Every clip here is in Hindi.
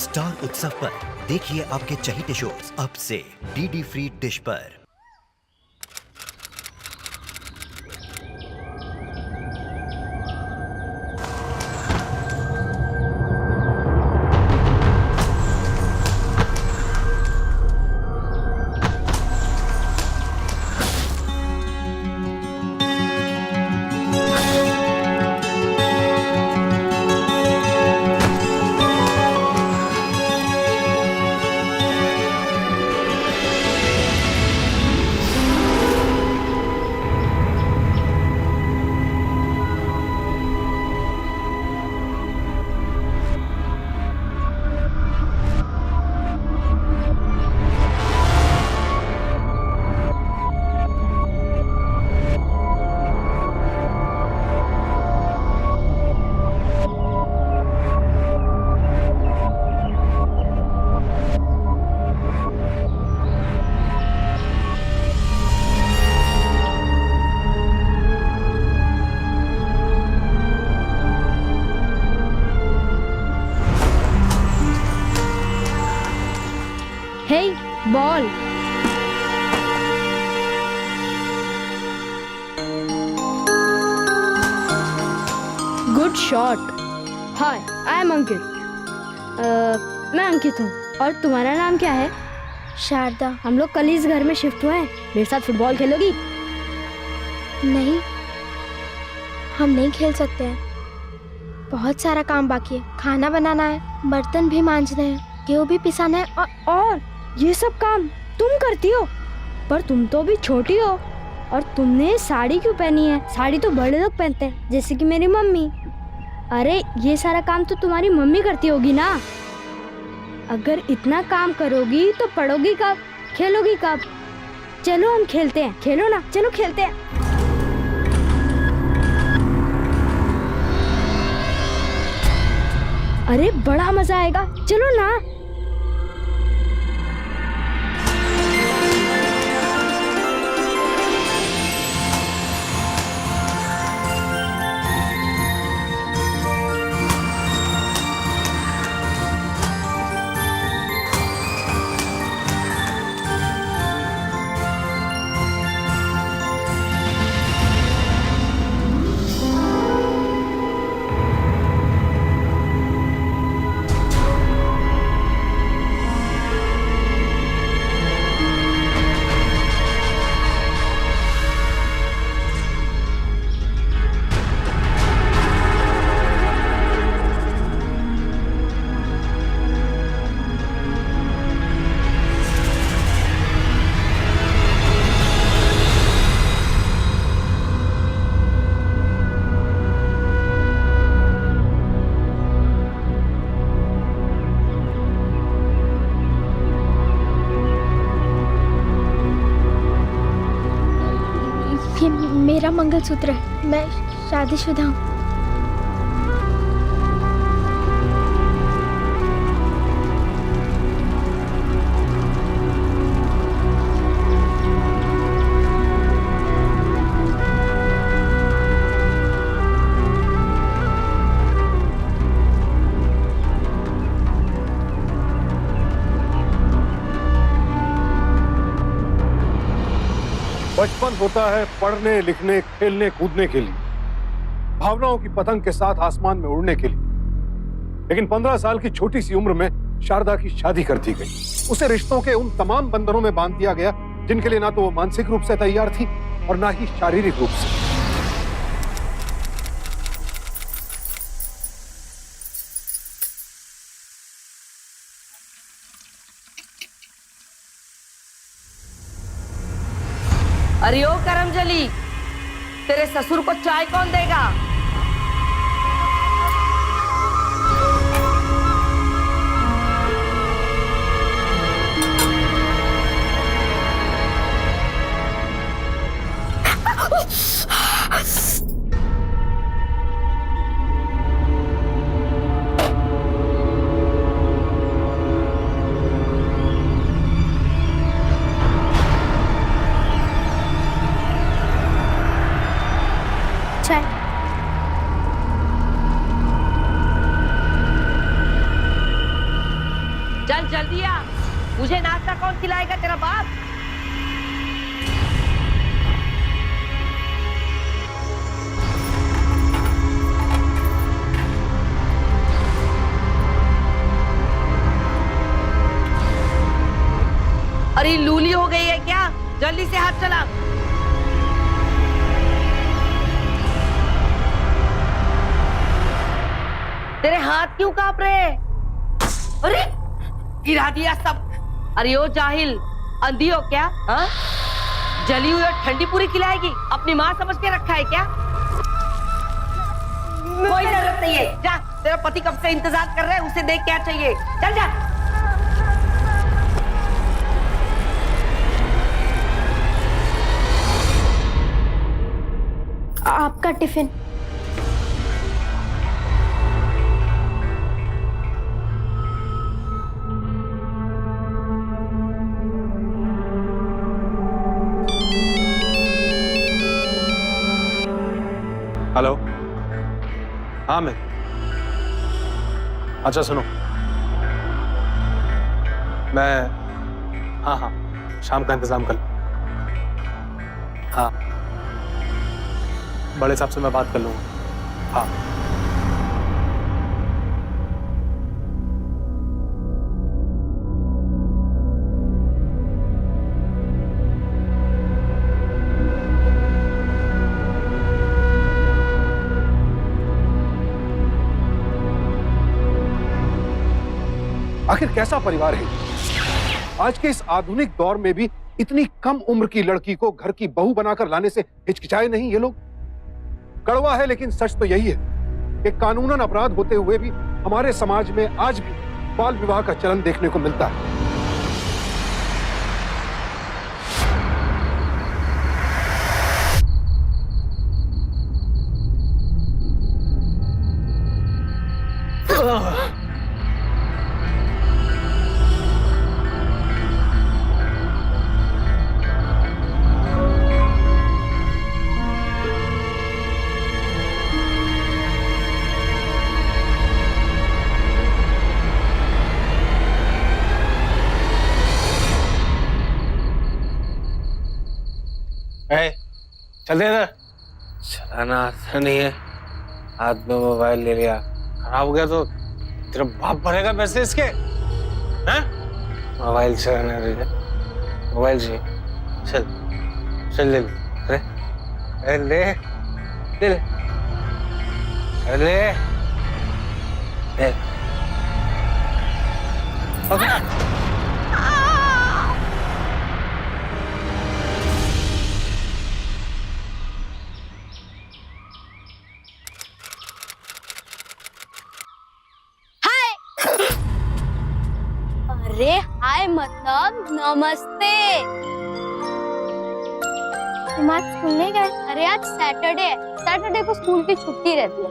स्टार उत्सव पर देखिए आपके चहेते शोज अब से डीडी फ्री डिश पर। Hey, ball. Good shot. Hi, I am Ankit. मैं अंकित हूँ और तुम्हारा नाम क्या है? शारदा। हम लोग कल इस घर में शिफ्ट हुए हैं। मेरे साथ फुटबॉल खेलोगी? नहीं, हम नहीं खेल सकते हैं। बहुत सारा काम बाकी है। खाना बनाना है, बर्तन भी मांजने हैं, गेहूँ भी पिसाना है और ये सब काम तुम करती हो? पर तुम तो अभी छोटी हो और तुमने साड़ी क्यों पहनी है? साड़ी तो बड़े लोग पहनते हैं, जैसे कि मेरी मम्मी। अरे ये सारा काम तो तुम्हारी मम्मी करती होगी ना। अगर इतना काम करोगी तो पढ़ोगी कब, खेलोगी कब? चलो हम खेलते हैं। खेलो ना, चलो खेलते हैं। अरे बड़ा मजा आएगा, चलो ना। ये मेरा मंगलसूत्र है। मैं शादीशुदा हूँ। बचपन होता है पढ़ने, लिखने, खेलने, कूदने के लिए, भावनाओं की पतंग के साथ आसमान में उड़ने के लिए। लेकिन 15 साल की छोटी सी उम्र में शारदा की शादी कर दी गई। उसे रिश्तों के उन तमाम बंधनों में बांध दिया गया जिनके लिए ना तो वो मानसिक रूप से तैयार थी और ना ही शारीरिक रूप से। अरे ओ करमजली, तेरे ससुर को चाय कौन देगा? चाय। चल जल्दी आ, मुझे नाश्ता कौन खिलाएगा, तेरा बाप? अरे लूली हो गई है क्या? जल्दी से हाथ चला। तेरे हाथ क्यों कांप रहे हैं? अरे गिरा दिया सब। अरे ओ जाहिल, अंधी हो क्या? हाँ, जली हुई और ठंडी पूरी खिलाएगी? अपनी माँ समझ के रखा है क्या? कोई जरूरत नहीं है, जा, तेरा पति कब से इंतजार कर रहा है, उसे देख क्या चाहिए, चल जा। आपका टिफिन। हेलो, हाँ मैं, अच्छा सुनो, मैं, हाँ हाँ शाम का इंतजाम कर, हाँ बड़े साहब से मैं बात कर लूंगा, हाँ। आखिर कैसा परिवार है आज के इस आधुनिक दौर में भी इतनी कम उम्र की लड़की को घर की बहू बनाकर लाने से हिचकिचाए नहीं ये लोग? कड़वा है लेकिन सच तो यही है कि कानूनन अपराध होते हुए भी हमारे समाज में आज भी बाल विवाह का चलन देखने को मिलता है। चल दे इधर। चलाना आता नहीं है, हाथ में मोबाइल ले लिया, खराब हो गया तो तेरा बाप भरेगा पैसे इसके, हैं? मोबाइल चलाना है, मोबाइल चाहिए, चल चल ले ले, अरे ले ले ले, अरे ले ले, अरे हाय मतलब नमस्ते। तुम आज स्कूल नहीं गए? अरे आज सैटरडे है, सैटरडे को स्कूल की छुट्टी रहती है।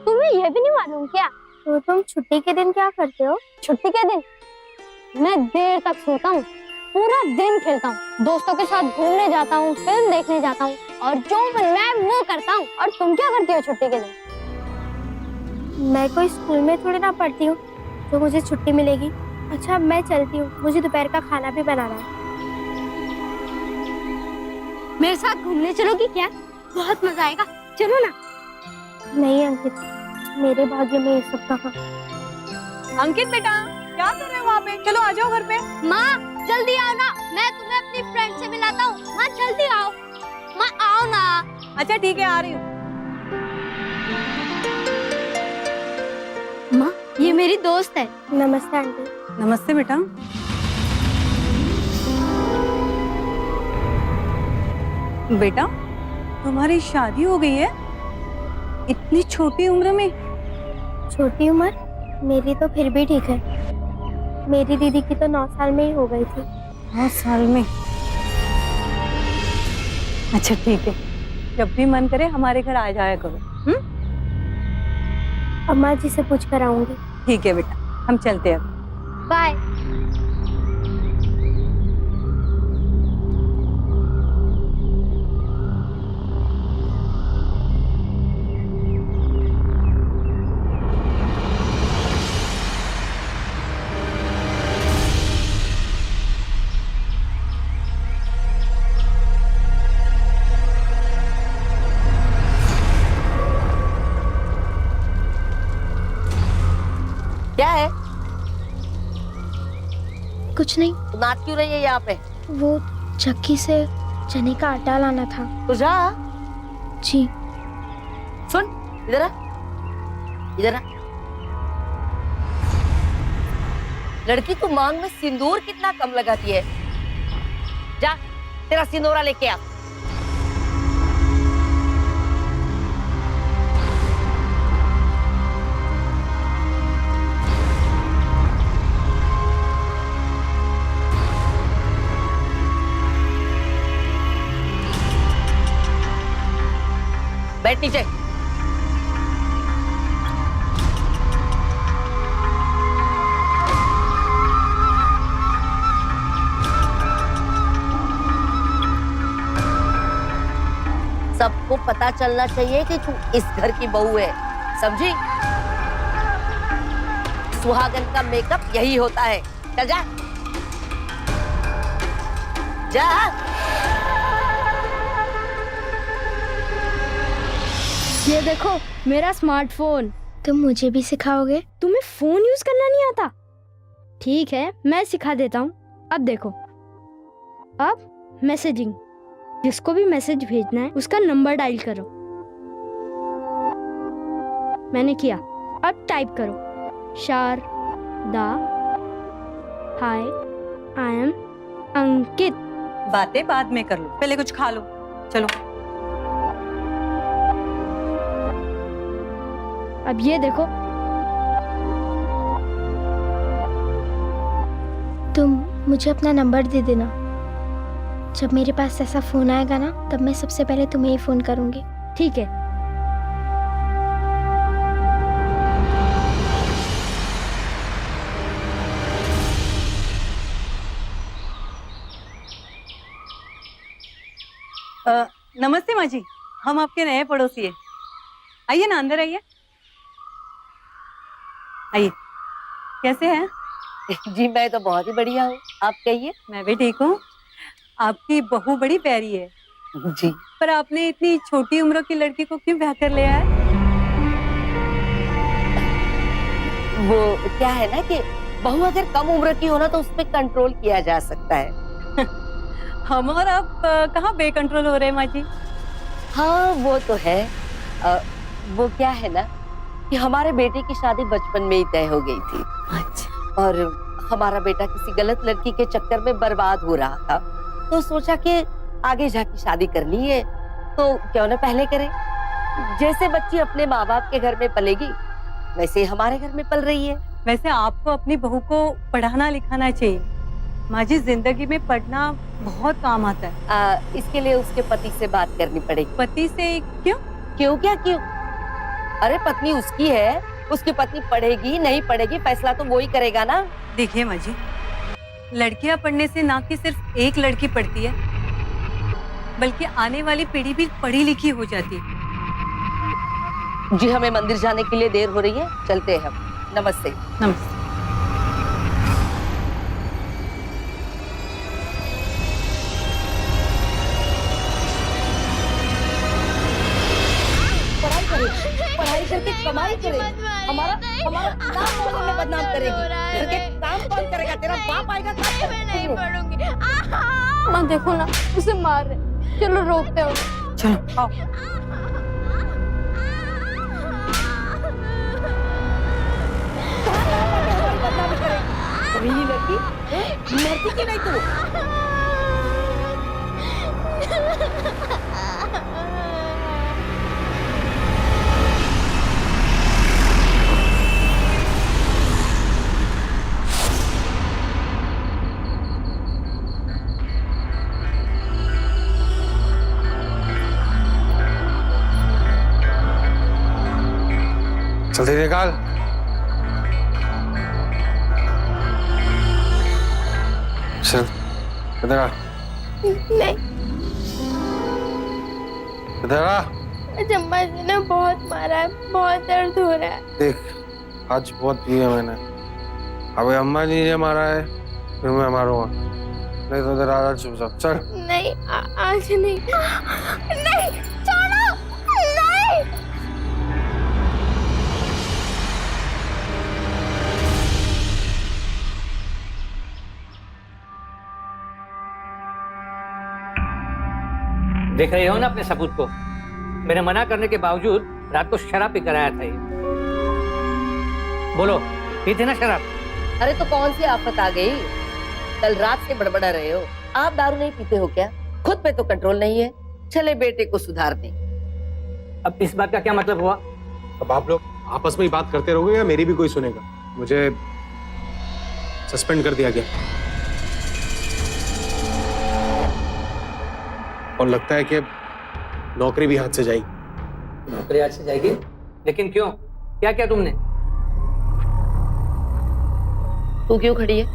तुम्हें यह भी नहीं मालूम क्या? तो तुम छुट्टी के दिन क्या करते हो? छुट्टी के दिन मैं देर तक सोता हूँ, पूरा दिन खेलता हूँ, दोस्तों के साथ घूमने जाता हूँ, फिल्म देखने जाता हूँ और जो मन मैं वो करता हूँ। और तुम क्या करती हो छुट्टी के दिन? मैं कोई स्कूल में थोड़ी ना पढ़ती हूँ तो मुझे छुट्टी मिलेगी। अच्छा मैं चलती हूँ, मुझे दोपहर का खाना भी बनाना है। मेरे साथ घूमने चलोगी क्या? बहुत मजा आएगा, चलो ना। नहीं अंकित, मेरे भाग्य में ये सब कहाँ। अंकित बेटा क्या कर रहे हो वहाँ पे? चलो आ जाओ घर पे। माँ जल्दी आओ ना, मैं तुम्हें अपनी फ्रेंड से मिलाता हूँ। माँ जल्दी आओ, माँ आओ ना। अच्छा ठीक है, आ रही हूँ। माँ ये मेरी दोस्त है। नमस्ते आंटी। नमस्ते बेटा। बेटा तुम्हारी शादी हो गई है इतनी छोटी उम्र में? छोटी उम्र? मेरी तो फिर भी ठीक है, मेरी दीदी की तो 9 साल में ही हो गई थी। 9 साल में? अच्छा ठीक है, जब भी मन करे हमारे घर आ जाया करो। अम्मा जी से पूछ कर आऊंगी। ठीक है बेटा, हम चलते हैं। बाय। कुछ नहीं, तो नाच क्यों रही है यहाँ पे? वो चक्की से चने का आटा लाना था। तो जा। जी। सुन, इधर आ, इधर आ। लड़की को मांग में सिंदूर कितना कम लगाती है। जा, तेरा सिंदूरा लेके आ। बैठ नीचे। सबको पता चलना चाहिए कि तू इस घर की बहू है, समझी? सुहागन का मेकअप यही होता है। चल जा, जा। ये देखो मेरा स्मार्टफोन। तुम मुझे भी सिखाओगे? तुम्हें फोन यूज करना नहीं आता? ठीक है, मैं सिखा देता हूँ। अब देखो, अब मैसेजिंग, जिसको भी मैसेज भेजना है उसका नंबर डायल करो। मैंने किया, अब टाइप करो, शारदा, हाय, आई एम अंकित। बातें बाद में कर लो, पहले कुछ खा लो। चलो। अब ये देखो, तुम मुझे अपना नंबर दे देना। जब मेरे पास ऐसा फोन आएगा ना, तब मैं सबसे पहले तुम्हें ही फोन करूंगी। ठीक है। नमस्ते माँ जी, हम आपके नए पड़ोसी हैं। आइए ना, अंदर आइए। आइए, कैसे हैं? जी मैं तो बहुत ही बढ़िया हूँ, आप कहिए। मैं भी ठीक हूँ। आपकी बहू बड़ी प्यारी है, जी। पर आपने इतनी छोटी उम्र की लड़की को क्यों ब्याह कर लिया है? वो क्या है ना कि बहू अगर कम उम्र की हो ना तो उस पर कंट्रोल किया जा सकता है। हम और आप कहाँ बेकंट्रोल हो रहे हैं माँ जी? हाँ वो तो है। वो क्या है ना कि हमारे बेटे की शादी बचपन में ही तय हो गई थी। अच्छा। और हमारा बेटा किसी गलत लड़की के चक्कर में बर्बाद हो रहा था, तो सोचा कि आगे जाके शादी करनी है तो क्यों ना पहले करें। जैसे बच्ची अपने माँ बाप के घर में पलेगी, वैसे ही हमारे घर में पल रही है। वैसे आपको अपनी बहू को पढ़ाना लिखाना चाहिए माँ जी। जिंदगी में पढ़ना बहुत काम आता है। इसके लिए उसके पति से बात करनी पड़ेगी। पति से? क्यों? क्यों क्या क्यों? अरे पत्नी उसकी है, उसकी पत्नी पढ़ेगी नहीं पढ़ेगी फैसला तो वो ही करेगा ना। देखिए माँ जी, लड़कियां पढ़ने से ना कि सिर्फ एक लड़की पढ़ती है, बल्कि आने वाली पीढ़ी भी पढ़ी लिखी हो जाती है। जी हमें मंदिर जाने के लिए देर हो रही है, चलते हैं हम। नमस्ते। नमस्ते। पढ़ाई करके कमाई करे, हमारा नाम कौन हमें बदनाम करेगी? घर के काम कौन करेगा? तेरा बाप आएगा तो मैं नहीं पढ़ूंगी। माँ देखो ना, उसे मार रहे। चलो रोकते हो। चलो आओ। बदनामी करेगी लड़की, मरती क्यों नहीं तू? जल्दी निकाल। चल इधर आ। नहीं, इधर आ। जम्मा जी ने बहुत मारा है, बहुत दर्द हो रहा है। देख आज बहुत पिया मैंने, अबे अम्मा जी ने मारा है फिर मैं मारूंगा, नहीं तो इधर आ चुपचाप। चल। नहीं आज नहीं। नहीं छोड़ो, नहीं। देख रहे हो ना अपने सबूत को। मैंने मना करने के बावजूद रात को शराब पी कर आया था ये। बोलो, पी थी ना शराब? अरे तो कौन सी आफत आ गई? कल रात से बड़बड़ा रहे हो। आप दारू नहीं पीते हो क्या? खुद पे तो कंट्रोल नहीं है। चले बेटे को सुधार दें। अब इस बात का क्या मतलब हुआ? अब आप लोग आपस में ही बात करते रहोगे या मेरी भी कोई सुनेगा? मुझे सस्पेंड कर दिया गया और लगता है कि नौकरी भी हाथ से जाएगी। नौकरी हाथ से जाएगी? लेकिन क्यों? क्या क्या तुमने? तू क्यों खड़ी है?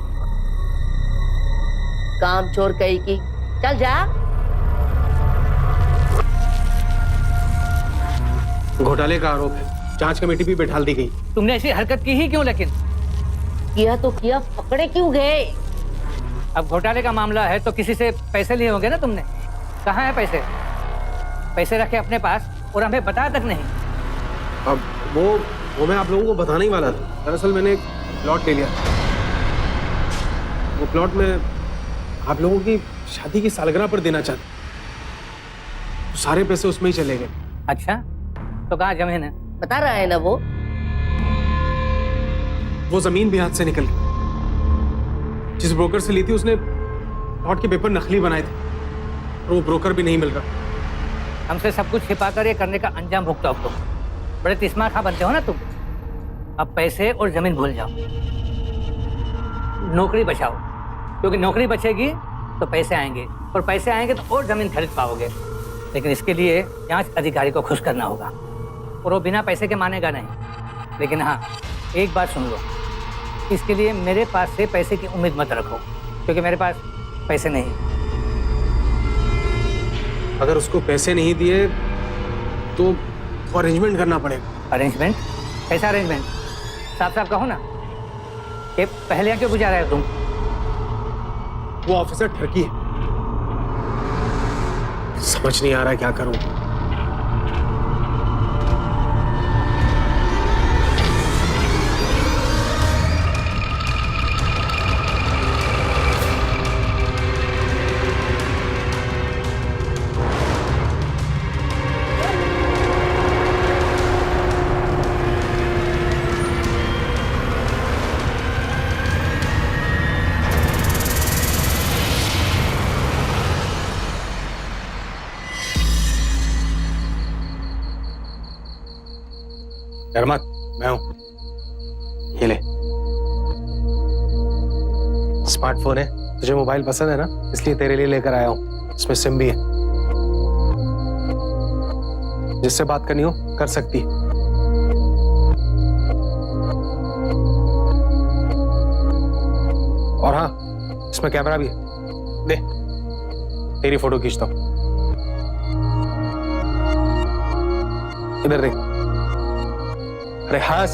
काम चोर कही की। चल जा। घोटाले का आरोप है, जांच कमेटी भी बैठा दी गई। तुमने ऐसी हरकत की ही क्यों? लेकिन किया तो किया, पकड़े क्यों गए? अब घोटाले का मामला है तो किसी से पैसे लिए होंगे ना तुमने। कहाँ है पैसे? पैसे रखे अपने पास और हमें बताया तक नहीं। अब वो मैं आप लोगों को बताने ही वाला था। दरअसल मैंने एक प्लॉट ले लिया। वो प्लॉट में आप लोगों की शादी की सालगिरह पर देना चाहता। सारे पैसे उसमें ही चले गए। अच्छा, तो कहाँ जमीन है? बता रहा है ना वो जमीन भी हाथ से निकल गई। जिस ब्रोकर से ली थी उसने प्लॉट के पेपर नकली बनाए थे और वो ब्रोकर भी नहीं मिल रहा। हमसे सब कुछ छिपा कर ये करने का अंजाम भुगतो तुम। बड़े तिस्मा खा बनते हो ना तुम। अब पैसे और जमीन भूल जाओ, नौकरी बचाओ, क्योंकि नौकरी बचेगी तो पैसे आएंगे और पैसे आएंगे तो और जमीन खरीद पाओगे। लेकिन इसके लिए जांच अधिकारी को खुश करना होगा और वो बिना पैसे के मानेगा नहीं। लेकिन हाँ, एक बात सुन लो, इसके लिए मेरे पास से पैसे की उम्मीद मत रखो, क्योंकि मेरे पास पैसे नहीं। अगर उसको पैसे नहीं दिए तो अरेंजमेंट करना पड़ेगा। अरेंजमेंट? कैसा अरेंजमेंट? साफ साफ कहो ना। ये पहले क्यों बुझा रहे हो तुम? वो ऑफिसर ठरकी है, समझ नहीं आ रहा क्या करूं। डर मत, मैं हूं। ये ले, स्मार्टफोन है। तुझे मोबाइल पसंद है ना, इसलिए तेरे लिए लेकर आया हूं। इसमें सिम भी है, जिससे बात करनी हो कर सकती है। और हाँ, इसमें कैमरा भी है। दे, तेरी फोटो खींचता हूं। इधर देख। अरे हंस।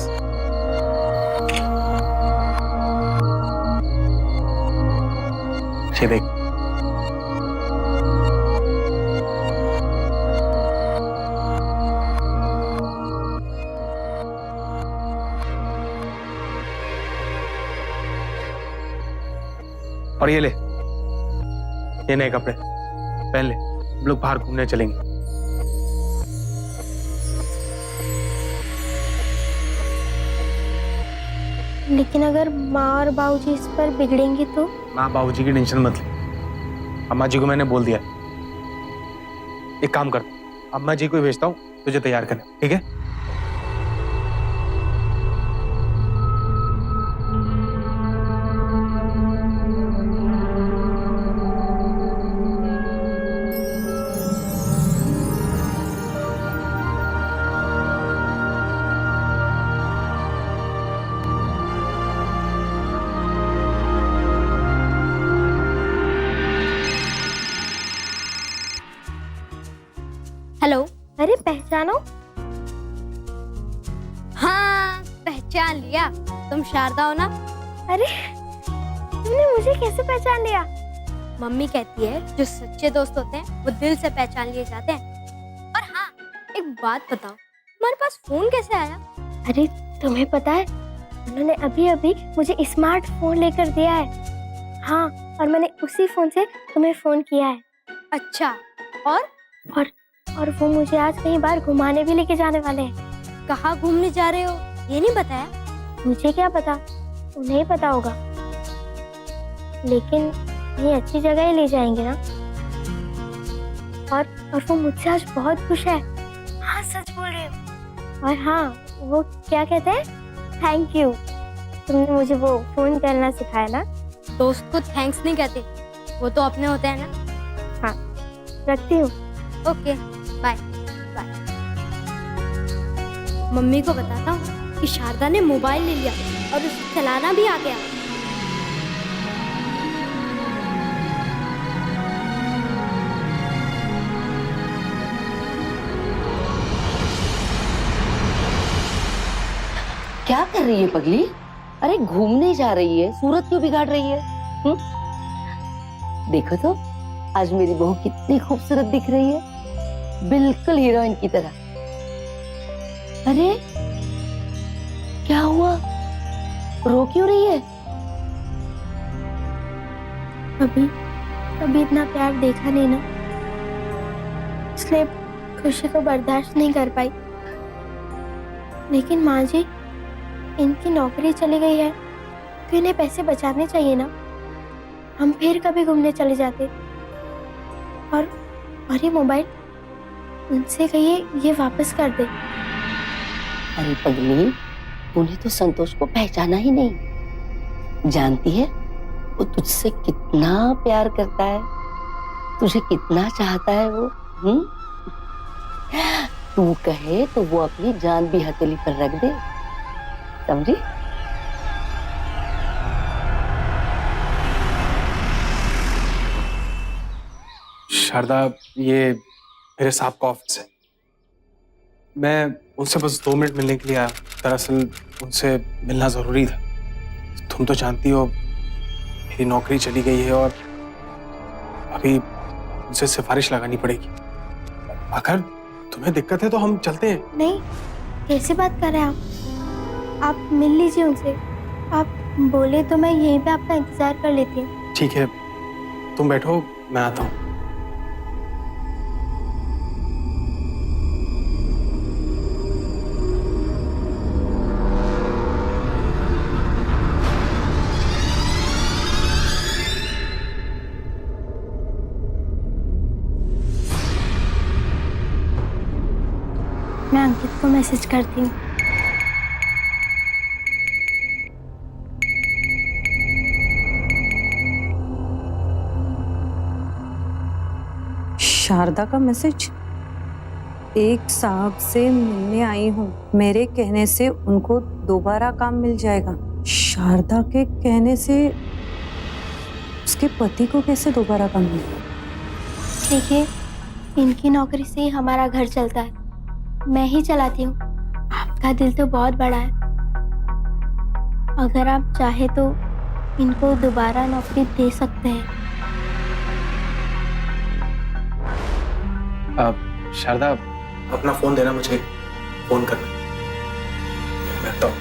ये देख। और ये ले, ये नए कपड़े पहन ले। हम लोग बाहर घूमने चलेंगे। लेकिन अगर माँ और बाबूजी इस पर बिगड़ेंगे तो? माँ बाबूजी की टेंशन मत ले, अम्मा जी को मैंने बोल दिया। एक काम कर, अम्मा जी को ही भेजता हूँ तुझे तैयार करने, ठीक है? हेलो। अरे पहचानो? हाँ, पहचान लिया। तुम शारदा हो ना? अरे तुमने मुझे कैसे पहचान लिया? मम्मी कहती है जो सच्चे दोस्त होते हैं वो दिल से पहचान लिए जाते हैं। और हाँ, एक बात बताओ, तुम्हारे पास फोन कैसे आया? अरे तुम्हें पता है, उन्होंने अभी अभी मुझे स्मार्टफोन लेकर दिया है। हाँ, और मैंने उसी फोन से तुम्हें फोन किया है। अच्छा, और और वो मुझे आज कहीं बाहर घुमाने भी लेके जाने वाले हैं। कहाँ घूमने जा रहे हो ये नहीं बताया? मुझे क्या पता, उन्हें ही पता होगा, लेकिन ये अच्छी जगह ही ले जाएंगे ना। और वो मुझसे आज बहुत खुश है। हाँ सच बोल रही हूँ। और हाँ, वो क्या कहते हैं, थैंक यू, तुमने मुझे वो फोन करना सिखाया ना। दोस्त को थैंक्स नहीं कहते, वो तो अपने होते हैं ना। हाँ, रखती हूँ। Okay bye bye. मम्मी को बताता हूँ कि शारदा ने मोबाइल ले लिया और उसे चलाना भी आ गया। क्या कर रही है पगली? अरे घूमने जा रही है, सूरत क्यों बिगाड़ रही है? देखो तो आज मेरी बहू कितनी खूबसूरत दिख रही है, बिल्कुल हीरोइन की तरह। अरे क्या हुआ, रो क्यों रही है? कभी इतना प्यार देखा नहीं ना, इसलिए खुशी को बर्दाश्त नहीं कर पाई। लेकिन माँ जी, इनकी नौकरी चली गई है तो इन्हें पैसे बचाने चाहिए ना। हम फिर कभी घूमने चले जाते। और ये मोबाइल, उनसे कहिए ये वापस कर दे। अरे पगली, तूने तो संतोष को पहचाना ही नहीं। जानती है वो तुझसे कितना प्यार करता है, तुझे कितना चाहता है वो। तू कहे तो वो अपनी जान भी हथेली पर रख दे, समझी? शारदा, ये मेरे साहब का ऑफिस है। मैं उनसे बस 2 मिनट मिलने के लिए आया। दरअसल उनसे मिलना जरूरी था। तुम तो जानती हो मेरी नौकरी चली गई है और अभी उनसे सिफारिश लगानी पड़ेगी। अगर तुम्हें दिक्कत है तो हम चलते हैं। नहीं, कैसी बात कर रहे हैं आप मिल लीजिए उनसे। आप बोले तो मैं यहीं पे आपका इंतजार कर लेती हूँ। ठीक है, तुम बैठो, मैं आता हूँ। मैं अंकित को मैसेज करती हूँ। शारदा का मैसेज। एक साहब से मिलने आई हूँ, मेरे कहने से उनको दोबारा काम मिल जाएगा। शारदा के कहने से उसके पति को कैसे दोबारा काम मिलेगा? देखिए, इनकी नौकरी से ही हमारा घर चलता है, मैं ही चलाती हूँ। आपका दिल तो बहुत बड़ा है, अगर आप चाहे तो इनको दोबारा नौकरी दे सकते हैं। शारदा, अपना फोन देना, मुझे फोन करना। मैं तो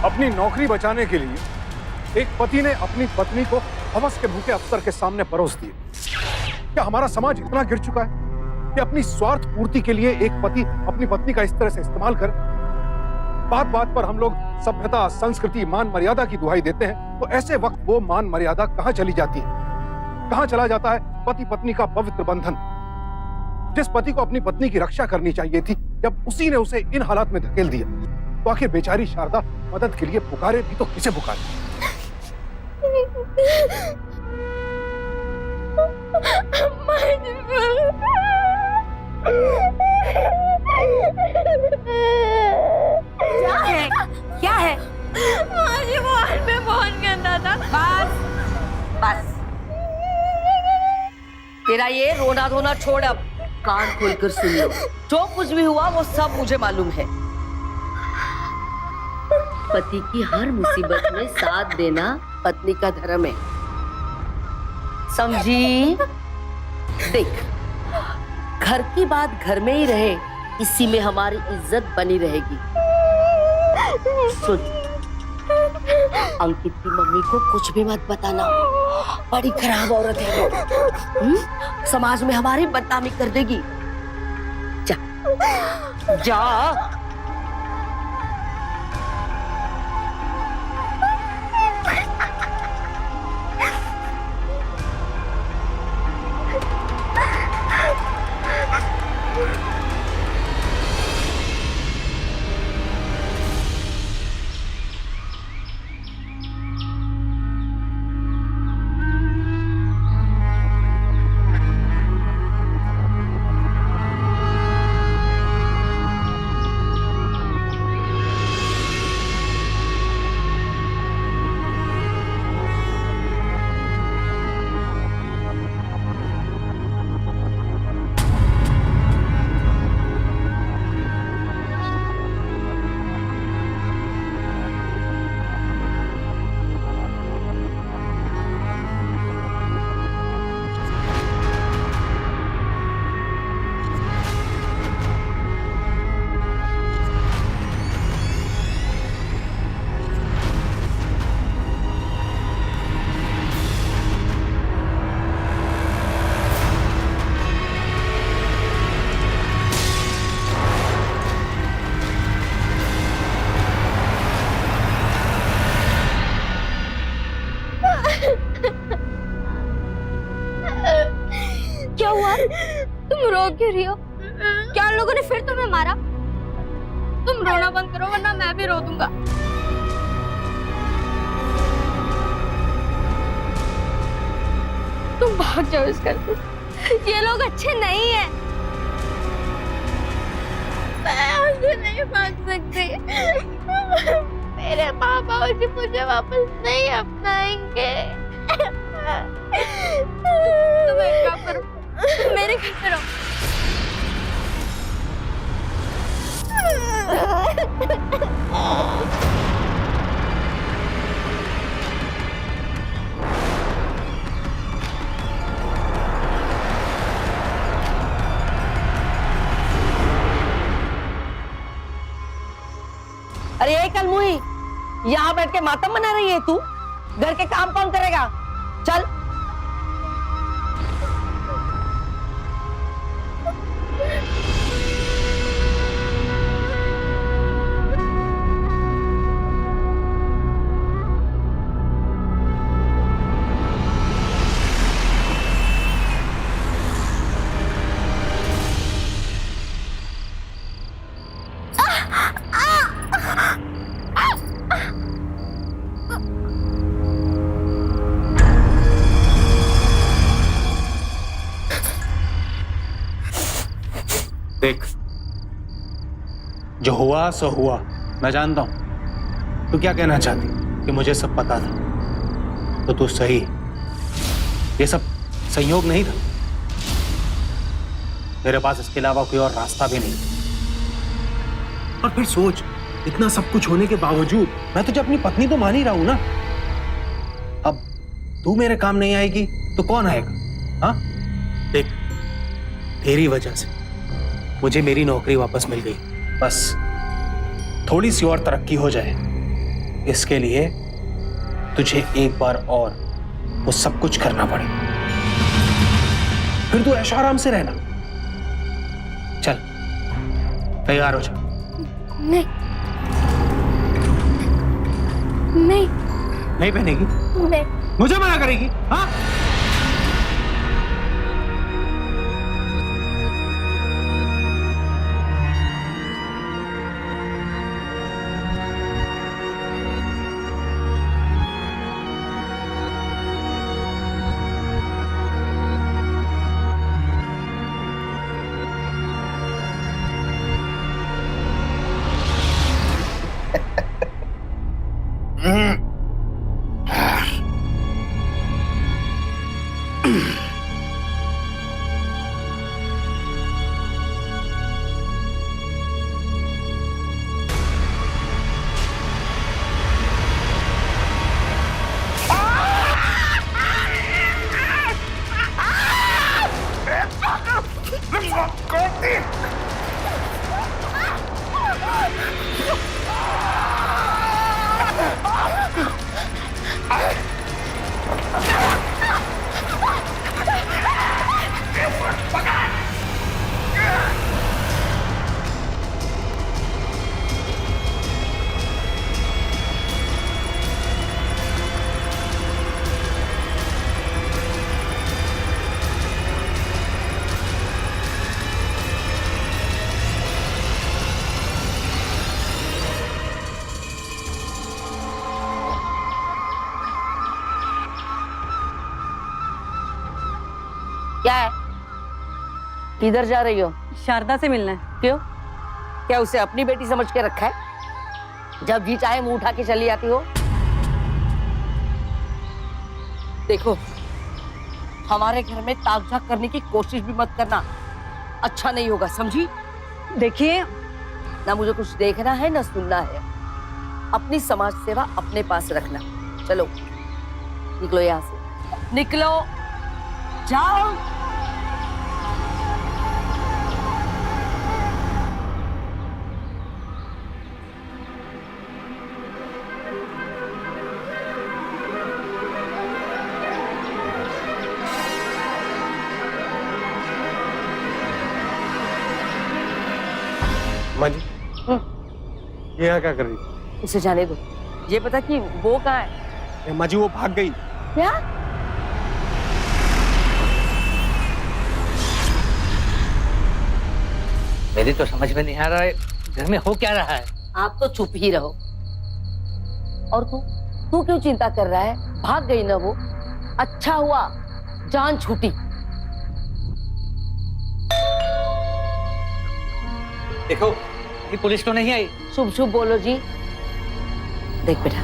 अपनी नौकरी बचाने के लिए एक पति ने अपनी पत्नी को हवस के भूखे अफसर के सामने परोस दिए। क्या हमारा समाज इतना गिर चुका है कि अपनी स्वार्थ पूर्ति के लिए एक पति अपनी पत्नी का इस तरह से इस्तेमाल कर? बात बात पर हम लोग सभ्यता, संस्कृति, मान मर्यादा की दुहाई देते हैं, तो ऐसे वक्त वो मान मर्यादा कहाँ चली जाती है? कहाँ चला जाता है पति पत्नी का पवित्र बंधन? जिस पति को अपनी पत्नी की रक्षा करनी चाहिए थी, जब उसी ने उसे इन हालात में धकेल दिया, तो आखिर बेचारी शारदा मदद के लिए पुकारे भी तो किसे पुकारे? क्या है? क्या है? मुझे मार तेरा ये रोना धोना छोड़, अब कान खोलकर सुन लो। जो कुछ भी हुआ वो सब मुझे मालूम है। पति की हर मुसीबत में साथ देना पत्नी का धर्म है, समझी? देख, घर की बात घर में ही रहे, इसी में हमारी इज्जत बनी रहेगी। सुन, अंकित की मम्मी को कुछ भी मत बताना, बड़ी खराब औरत है वो। समाज में हमारी बदनामी कर देगी। जा जा। क्या हुआ? तुम रो क्यों रही हो? क्या लोगों ने फिर तुम्हें मारा? तुम रोना बंद करो वरना मैं भी रो दूंगा। तुम भाग जाओ इस घर से। ये लोग अच्छे नहीं हैं। मैं उनसे नहीं भाग सकती। मेरे माँ बाबू मुझे वापस नहीं अपनाएंगे। तुम एक काम करो, तुम मेरे घर पे रहो। अरे ये कलमुही, यहाँ बैठ के मातम मना रही है तू? घर के काम कौन करेगा? चल। देख, जो हुआ सो हुआ। मैं जानता हूं तू क्या कहना चाहती कि मुझे सब पता था, तो तू सही, ये सब संयोग नहीं था। मेरे पास इसके अलावा कोई और रास्ता भी नहीं। और फिर सोच, इतना सब कुछ होने के बावजूद मैं तुझे अपनी पत्नी तो मान ही रहा हूं ना। अब तू मेरे काम नहीं आएगी तो कौन आएगा? हाँ देख, तेरी वजह से मुझे मेरी नौकरी वापस मिल गई। बस थोड़ी सी और तरक्की हो जाए, इसके लिए तुझे एक बार और वो सब कुछ करना पड़े, फिर तू ऐशो आराम से रहना। चल तैयार हो जा। नहीं नहीं नहीं पहनेगी? नहीं। मुझे मना करेगी? हाँ किधर जा रही हो? शारदा से मिलना है। क्यों? क्या उसे अपनी बेटी समझ के रखा है? जब जी चाहे मुंह उठा के चली आती हो। देखो, हमारे घर में ताक झाक करने की कोशिश भी मत करना, अच्छा नहीं होगा, समझी? देखिए, ना मुझे कुछ देखना है ना सुनना है। अपनी समाज सेवा अपने पास रखना। चलो निकलो यहाँ से, निकलो, जाओ। माँ जी, ये यहाँ क्या कर रही है? उसे जाने दो। ये पता कि वो कहाँ है? माँ जी, वो भाग गई। क्या? मेरी तो समझ में नहीं आ रहा है, घर में हो क्या रहा है? आप तो चुप ही रहो। और तू क्यों चिंता कर रहा है? भाग गई ना वो, अच्छा हुआ, जान छूटी। देखो, ये पुलिस तो नहीं आई। शुभ शुभ बोलो जी। देख बेटा,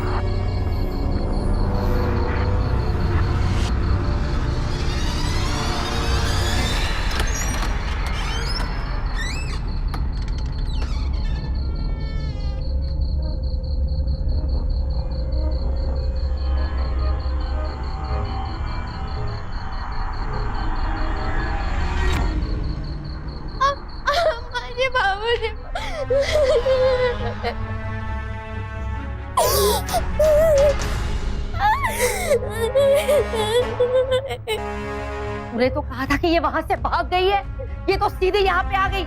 माझे बाबूजी तूने तो कहा था कि ये वहां से भाग गई है, ये तो सीधे यहाँ पे आ गई।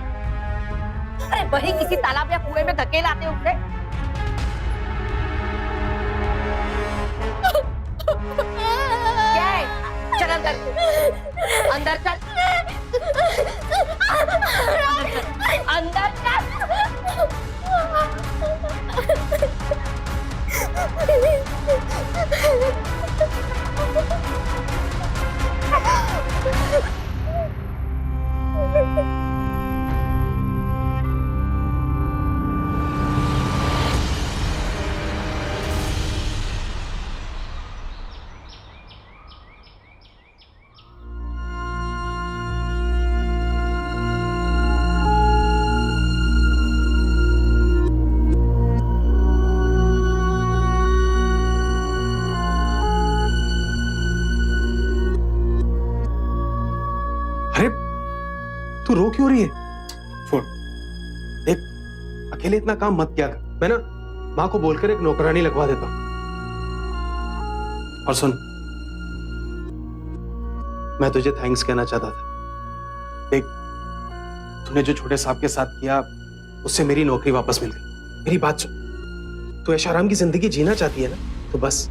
अरे वही किसी तालाब या कुएं में धकेल आते उसे। क्या है? चल अंदर, अंदर चल, अंदर चल। अरे, तू रो क्यों रही है? छोड़, देख, अकेले इतना काम मत किया कर। मैं ना माँ को बोलकर एक नौकरानी लगवा देता हूँ। और सुन, मैं तुझे थैंक्स कहना चाहता था। देख, तूने जो छोटे साहब के साथ किया, उससे मेरी नौकरी वापस मिल गई। मेरी बात सुन, तू ऐश आराम की जिंदगी जीना चाहती है ना, तो बस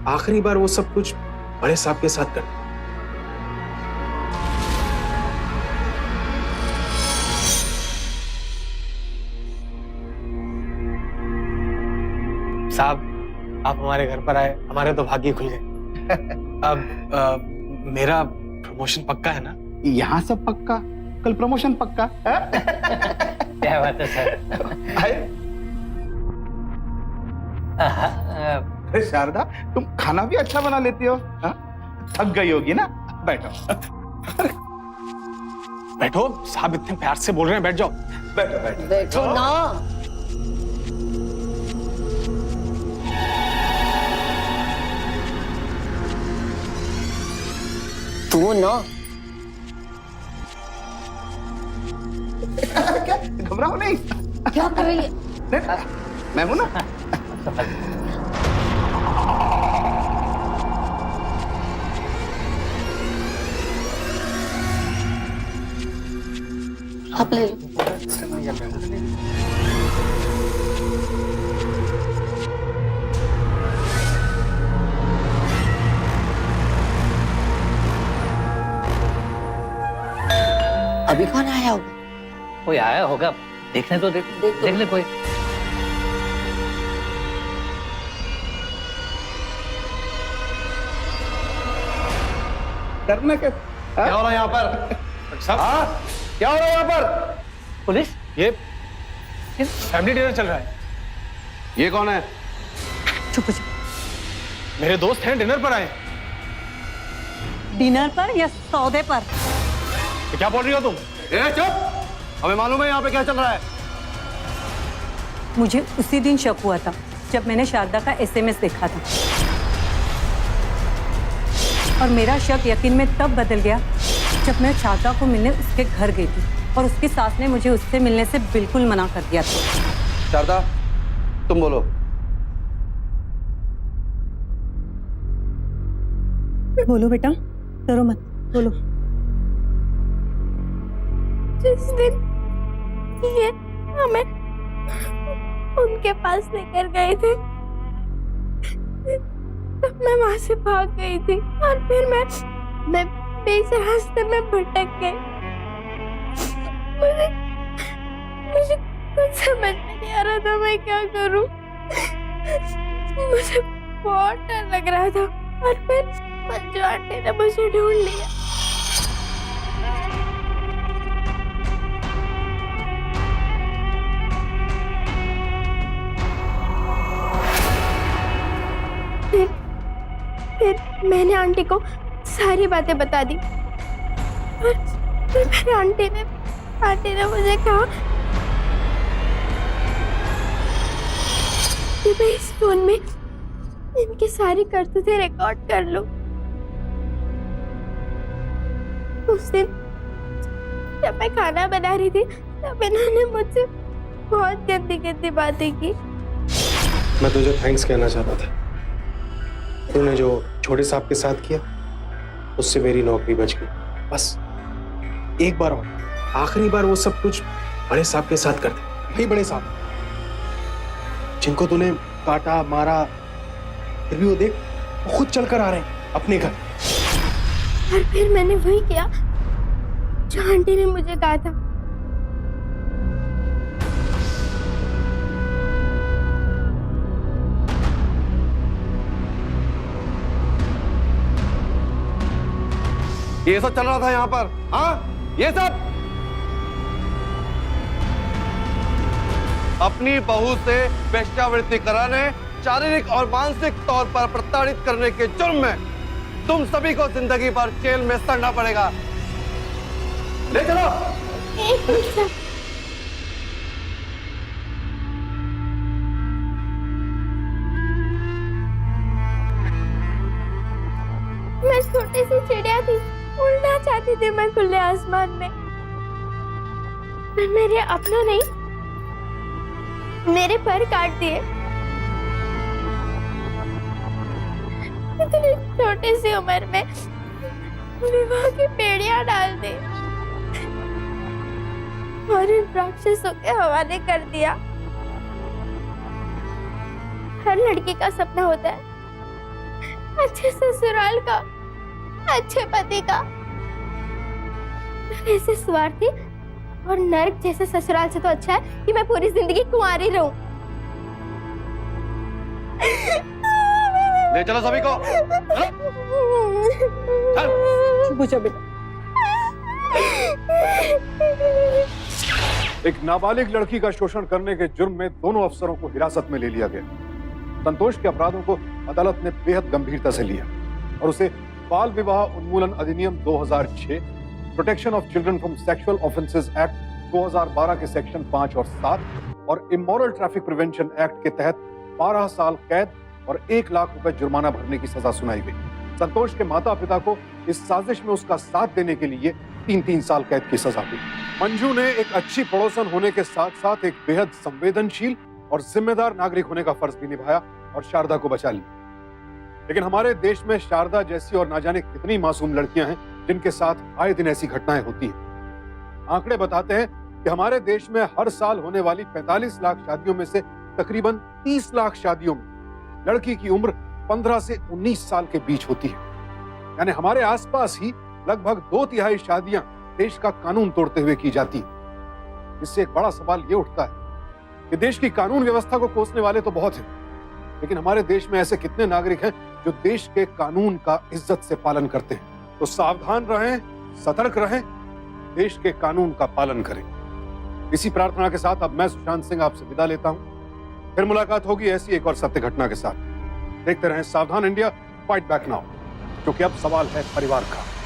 आखिरी बार वो सब कुछ बड़े साहब के साथ कर। साहब, आप हमारे घर पर आए, हमारे तो भाग्य खुल गए। अब मेरा प्रमोशन पक्का है ना? यहाँ सब पक्का, कल प्रमोशन पक्का। क्या बात है सर। अरे शारदा, तुम खाना भी अच्छा बना लेती हो। हाँ? थक गई होगी ना, बैठो। बैठो, साहब इतने प्यार से बोल रहे हैं, बैठ जाओ। बैठो बैठो बैठो ना। तू ना क्या घबराओ नहीं। क्या कर रही है? मैं हूं ना। आप ले लो। अभी कौन आया होगा? कोई आया होगा, देखने तो देख ले कोई। डरना क्या? क्या हो रहा है यहाँ पर? साहब हाँ क्या हो रहा है यहाँ पर? पुलिस? ये फैमिली डिनर चल रहा है। ये कौन है? चुप हो जा। मेरे दोस्त हैं, डिनर पर आए। डिनर पर या सौदे पर? तो क्या बोल रही हो तुम? ए चुप, हमें मालूम है यहाँ पे क्या चल रहा है। मुझे उसी दिन शक हुआ था जब मैंने शारदा का एसएमएस देखा था, और मेरा शक यकीन में तब बदल गया जब मैं शारदा को मिलने उसके घर गई थी और उसकी सास ने मुझे उससे मिलने से बिल्कुल मना कर दिया था। शारदा तुम बोलो। बोलो बेटा, डरो मत, बोलो। जिस दिन ये हमें उनके पास लेकर गए थे तब मैं वहां से भाग गई थी और फिर मैं बीच रास्ते में भटक गई। मुझे कुछ समझ में नहीं आ रहा था मैं क्या करूं। मुझे बहुत डर लग रहा था और फिर मंजू आंटी ने मुझे ढूंढ लिया। फिर मैंने आंटी को सारी बातें बता दी और फिर मेरी आंटी ने मुझे कहा कि मैं इस फोन में इनकी सारी करतूतें रिकॉर्ड कर लूं। उस दिन जब मैं खाना बना रही थी तब इन्होंने मुझसे बहुत गंदी गंदी बातें की। मैं तुझे थैंक्स कहना चाहता था। तूने जो छोटे साहब के साथ किया उससे मेरी नौकरी बच गई। बस एक बार और, आखिरी बार वो सब कुछ बड़े साहब के साथ कर दे। भाई बड़े साहब जिनको तूने काटा मारा, फिर भी वो देख वो खुद चलकर आ रहे हैं अपने घर। और फिर मैंने वही किया जो आंटी ने मुझे कहा था। ये सब चल रहा था यहाँ पर? हाँ ये सब अपनी बहू से वेश्यावृत्ति कराने, शारीरिक और मानसिक तौर पर प्रताड़ित करने के जुर्म में तुम सभी को जिंदगी भर जेल में सड़ना पड़ेगा। ले चलो। एक मिनट सर। मैं छोटी सी चिड़िया थी, उड़ना चाहती थी मैं खुले आसमान में। मेरे अपनों ने मेरे पर काट दिए। इतनी छोटी सी उम्र में विवाह की बेड़ियां डाल दी और इन राक्षसों के हवाले कर दिया। हर लड़की का सपना होता है अच्छे ससुराल का, अच्छे पति का। ऐसे स्वार्थी और नर्क जैसे ससुराल से तो अच्छा है कि मैं पूरी जिंदगी कुंवारी रहूं। ले चलो सभी को। चल। चुप हो जा बेटा। एक नाबालिग लड़की का शोषण करने के जुर्म में दोनों अफसरों को हिरासत में ले लिया गया। संतोष के अपराधों को अदालत ने बेहद गंभीरता से लिया और उसे बाल विवाह उन्मूलन अधिनियम 2006, protection of children from sexual offences act 2012 के सेक्शन 5 और 7 और इमोरल ट्रैफिक प्रिवेंशन एक्ट के तहत 12 साल कैद और 1 लाख रुपए जुर्माना भरने की सजा सुनाई गई। संतोष के माता पिता को इस साजिश में उसका साथ देने के लिए 3-3 साल कैद की सजा हुई। मंजू ने एक अच्छी पड़ोसन होने के साथ साथ एक बेहद संवेदनशील और जिम्मेदार नागरिक होने का फर्ज भी निभाया और शारदा को बचा लिया। लेकिन हमारे देश में शारदा जैसी और ना जाने कितनी मासूम लड़कियां हैं जिनके साथ आए दिन ऐसी घटनाएं होती हैं। आंकड़े बताते हैं कि हमारे देश में हर साल होने वाली 45 लाख शादियों में से तकरीबन 30 लाख शादियों में लड़की की उम्र 15 से 19 साल के बीच होती है। यानी हमारे आसपास ही लगभग 2/3 शादियां देश का कानून तोड़ते हुए की जाती है। इससे एक बड़ा सवाल ये उठता है कि देश की कानून व्यवस्था को कोसने वाले तो बहुत हैं, लेकिन हमारे देश में ऐसे कितने नागरिक हैं जो देश के कानून का इज्जत से पालन करते हैं। तो सावधान रहें, सतर्क रहें देश के कानून का पालन करें। इसी प्रार्थना के साथ अब मैं सुशांत सिंह आपसे विदा लेता हूं। फिर मुलाकात होगी ऐसी एक और सत्य घटना के साथ। देखते रहें सावधान इंडिया, फाइट बैक नाउ, क्योंकि अब सवाल है परिवार का।